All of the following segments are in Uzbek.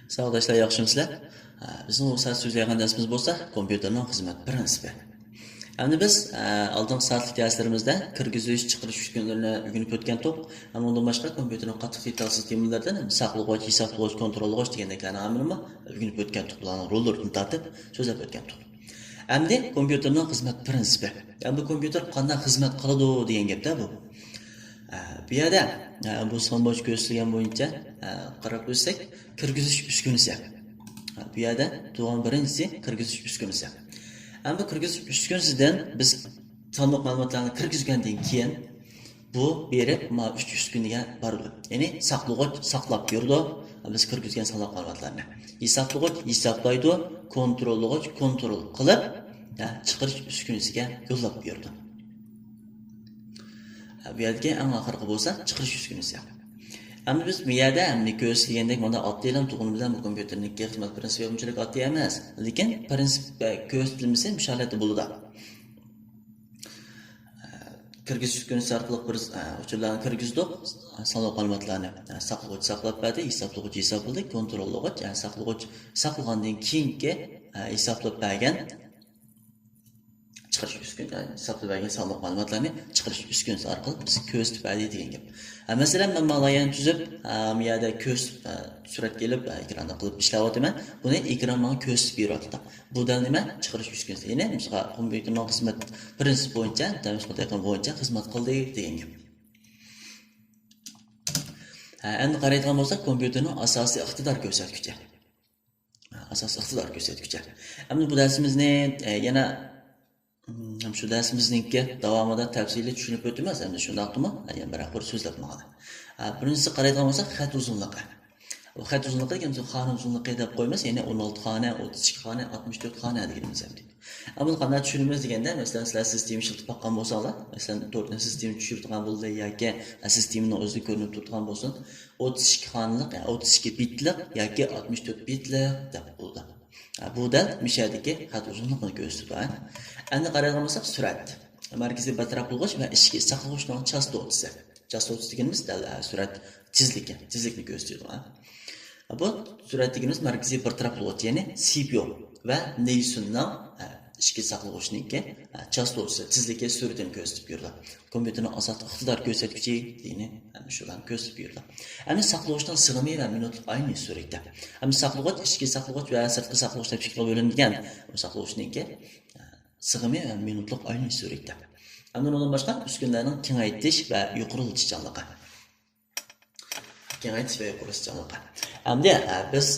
Sağdaşlar, yaxşımısınızlar? Bizim o saat so'zlayotgan darsimiz bo'lsa, kompyuterning xizmat prinsipi. Endi biz oldingi soatlik darslarimizda kirgizish, chiqarish uskunalarini o'rganib o'tgan to'q. Undan boshqa kompyuterning qattiq detal sistemalardan saqlag'ich, hisoblag'ich, kontrollag'ich degandeklarni amalni o'rganib o'tgan to'q. Bularning rollarini tartib so'zlab o'tgan to'q. Endi kompyuterning xizmat prinsipi. Endi kompyuter qanday xizmat qiladi degan gapda bu. Bu yerda bu sonboch ko'rsatilgan bo'yicha qarab o'tsak, kirgizish uskunasi. Bu yerda tug'an birinchisi kirgizish uskunasi. Endi kirgizish uskunasidan biz sonliq ma'lumotlarni kirgizgandan keyin bu berib ma 3 uskunaga boradi. Ya'ni saqlag'ich saqlab berdi. Biz kirgizgan sonliq ma'lumotlarni. Hisoblag'ich hisoblaydi, kontrollag'ich kontrol qilib, chiqarish uskunasiga yo'llab berdi. Bu yerga eng oxirgi bo'lsa chiqarish uskunasi. Endi biz bu yerda ko'rsatilgandek mana oddiy tug'un bilan bu kompyuterning xizmat prinsipi unchalik oddiy emas, lekin prinsip ko'rsatilmasa mushohada bo'ladi. Kirgizish uskunasi orqali biz uchurlarni kirgizdik, sonliq ma'lumotlarni saqlag'ich saqlab berdi, hisoblag'ich hisobladi, kontrollag'ich saqlag'ich saqlagandan keyingi hisoblab bergan chiqarish uskunasi hisoblab bergan sonliq ma'lumotlarni chiqarish uskunasi orqali biz ko'rsatib berdi degan gap. Masalan, men malayani tuzib, bu yerda ko'z surat kelib ekranda qilib ishlayapman. Buni ekran menga ko'rsatib beryapti. Bu da nima? Chiqarish uskunasi. Ya'ni misol kompyuterning xizmat prinsipi bo'yicha, bo'yicha xizmat qildi degan gap. Endi qaraydigan bo'lsak, kompyuterning asosiy iqtidor ko'rsatkichi. Asosiy iqtidor ko'rsatkichi. Endi bu darsimizni yana shu darsimizning davomida tafsiliy tushunib o'tamiz. Endi shundaqmi? Yana bir aql so'zlab maqoladi. Birinchisi qaraydigan bo'lsak, xat uzunligi. Bu xat uzunligi degan xona uzunligi deb qo'ymas, ya'ni 16 xona, 32 xona, 64 xona deganimiz ham deydi. Buni qanday tushunamiz deganda, masalan, sizlar sistemni ishlatib boqqan bo'lsanglar, masalan, 4 ta sistemni tushiradigan bo'ldi yoki sistemni o'zida ko'rinib turadigan bo'lsin, 32 xonalik, 32 bitlik yoki 64 bitlik deb bo'ldi. Bu da mishadagi xat uzunligini ko'rsatadi. Endi qaraydigan bo'lsak, surat. Markaziy bartaraflag'ich va ichki saqlag'ichning chastotasi. Chastotasi deganimiz surat tezlikni ko'rsatadi. Bu surat deganimiz markaziy bartaraflag'ich, ya'ni CPU va Neysunning ichki saqlag'ichniki chastotasi, tezligi suratini ko'rsatib beradi. Kompyuterning asosiy iqtidor ko'rsatkichi deyni, shularni ko'rsatib beradi. Endi saqlag'ichning sig'imi va minutlik ayni suratda. Endi saqlag'ich ichki saqlag'ich va sirtqi saqlag'ich deb ikkiga bo'lingan. Bu saqlag'ichniki sig'imi va minutlik ayni suratda. Endi undan boshqa uskunlarning kengaytirish va yuqorilishchanligi. Kengaytirish va yuqorilishchanligi. Endi biz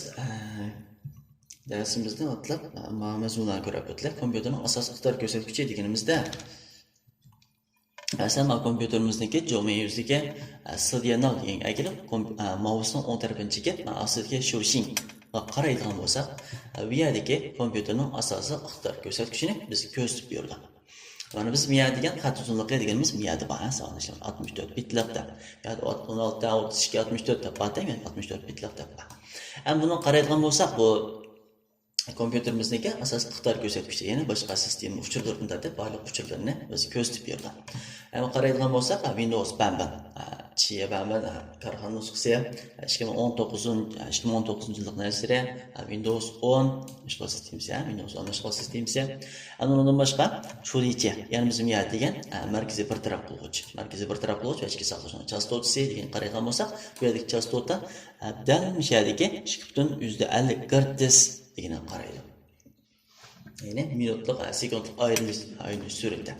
darsimizda o'tlab mavzularni ko'rib o'tdik. Kompyuterning asosiy iqtidor ko'rsatkichi deganimizda aslida kompyuterimizniki jo'may yuziga signal degan agilib mousning o'ng tarafiga asosiy shoshing qaraydigan bo'lsak, bu yerdagi kompyuterning asosiy iqtidor ko'rsatkichini biz ko'rsatib berdi. Mana biz miya degan xat uzunligi deganimiz miyada bor, sonlashlar 64 bitlikda. Yoki 16 32 64 deb ataymi, 64 bitlikda. Ham buni qaraydigan bo'lsak, bu kompyuterimizdagi asosiy iqtidor ko'rsatkichi, ya'ni boshqa sistema uchurlarni deb baliq uchurlarini biz ko'rsatib berdi. Ham qaraydigan bo'lsak, Windows Bamban, Chia Bamban korxona nusxasi 2019 yillik narsari, Windows 10 ishlovchi sistemasi, Windows 10 ishlovchi sistemasi. Undan boshqa Chulichi, ya'ni bizim yer degan markaziy bartaraflag'ich, va ichki saqlag'ich chastotasi degan qaraydigan bo'lsak, bu yerdagi chastota dal mishadagi 2.50 Hz degan qaraydi. Ya'ni minutlik, sekundlik ayrilish suratda.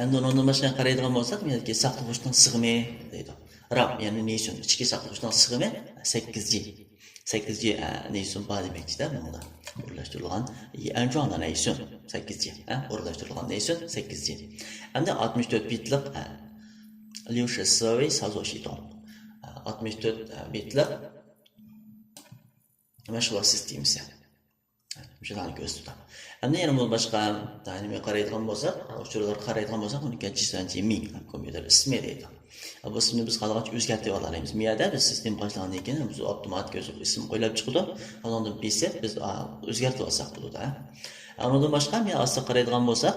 Endi undan boshqa qaraydigan bo'lsak, mendagi saqlag'ichning sig'imi deydi. RAM, ya'ni Neysun ichki saqlag'ichning sig'imi 8G. 8G Neysun bor demakchi-da bunda. O'rlashtirilgan anjona Neysun 8G, o'rlashtirilgan Neysun 8G. Endi 64 bitlik Liu Shui Sazo Shitong. 64 bitlik mashg'ulot sistemasi. Shularni ko'rsatadi. Endi yana bu boshqa ta'limga qaraydigan bo'lsak, uchurlar qaraydigan bo'lsak, uni Jisanji Ming kompyuter ismi deydi. Bu ismni biz qanday o'zgartirib olamiz? Miyada biz sistem boshlangandan keyin biz avtomatik ism qo'yib chiqadi. Undan bilsa biz o'zgartirib olsak bo'ladi. Undan boshqa men asli qaraydigan bo'lsak,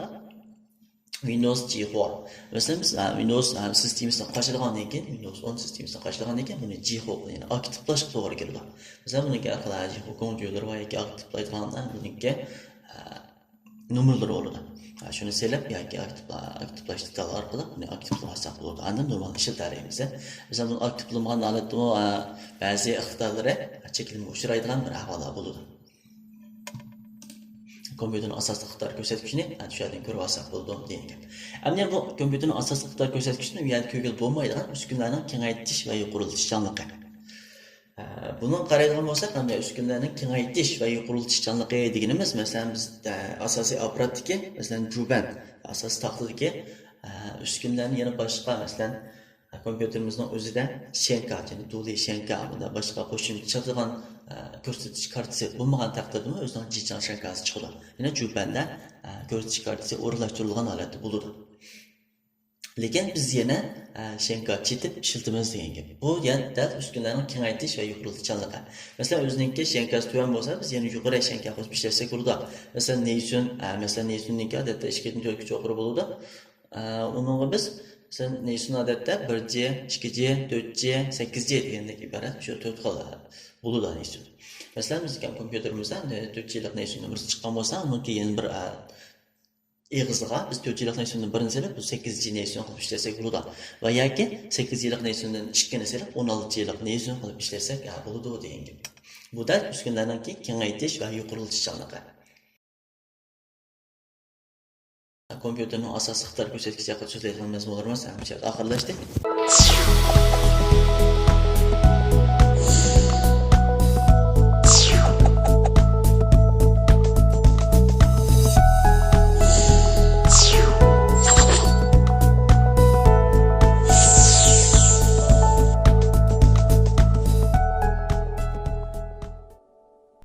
Windows G4. Mesela biz Windows sistemini qo'shilgandan keyin Windows 10 sistemini qo'shilgandan keyin buni G4 ya'ni aktivlashga to'g'ri keladi. Mesela buniki G4 kompyuter va yoki aktivlaydigandan buniki nomerlari bo'ladi. Shuni selab yoki aktivlash detal orqali buni aktivlasak bo'ladi. Andan normal ishlatarimiz. Mesela buni aktivlamagan holatda ba'zi iqtidorlari cheklanma uchraydigan bir ahvollar bo'ladi. Kompüterin asaslı iqtidor ko'rsatkichini ana shu yerdan ko'rib olsak bo'ladi degan. Ammo bu kompüterin asaslı iqtidor ko'rsatkichini u yerda ko'rib bo'lmaydigan uskunlarning kengaytirish va yuqorilishchanligi. Buni qaraydigan bo'lsak, ham uskunlarning kengaytirish va yuqorilishchanligi deganimiz, masalan biz asosiy apparatdagi, masalan juban, asosiy taxtadagi uskunlarni yana boshqa, masalan kompüterimizning o'zida shenka, ya'ni duli shenka, bunda boshqa qo'shimcha chiqadigan ko'rsatish kartasi bo'lmagan taqdirda o'zining jichan shenkasi chiqadi. Ya'ni jubanda ko'rsatish kartasi o'rnashtirilgan holatda bo'ladi. Lekin biz yana shenka chetib ishlatamiz degan gap. Bu yana uskunlarning kengaytirish va yuqorilishchanligi. Masalan, o'ziningki shenkasi tuvan bo'lsa, biz yana yuqori shenka qo'shib ishlasak bo'ladi. Masalan, Neysun'ninki odatda 2.4 kuch yuqori bo'ladi. Uningga biz sen Neysun odatda 1G, 2G, 4G, 8G degandek iborat shu 4 xil bo'ladi Neysun. Masalan, bizning kompyuterimizda 4G lik Neysun numarasi chiqqan bo'lsa, uningki yana bir eg'izga biz 4G lik Neysundan birini selib, bu 8G Neysun qilib ishlasak bo'ladi. Va yoki 8G lik Neysundan ikkini selib, 16G lik Neysun qilib ishlasak bo'ladi degan gap. Bu da uskunlarning kengaytirish va yuqorilishchanligi. Kompüterin asaslı iqtidor ko'rsatkichi haqida so'zlaydigan mazmunlarimiz oxirlashdi.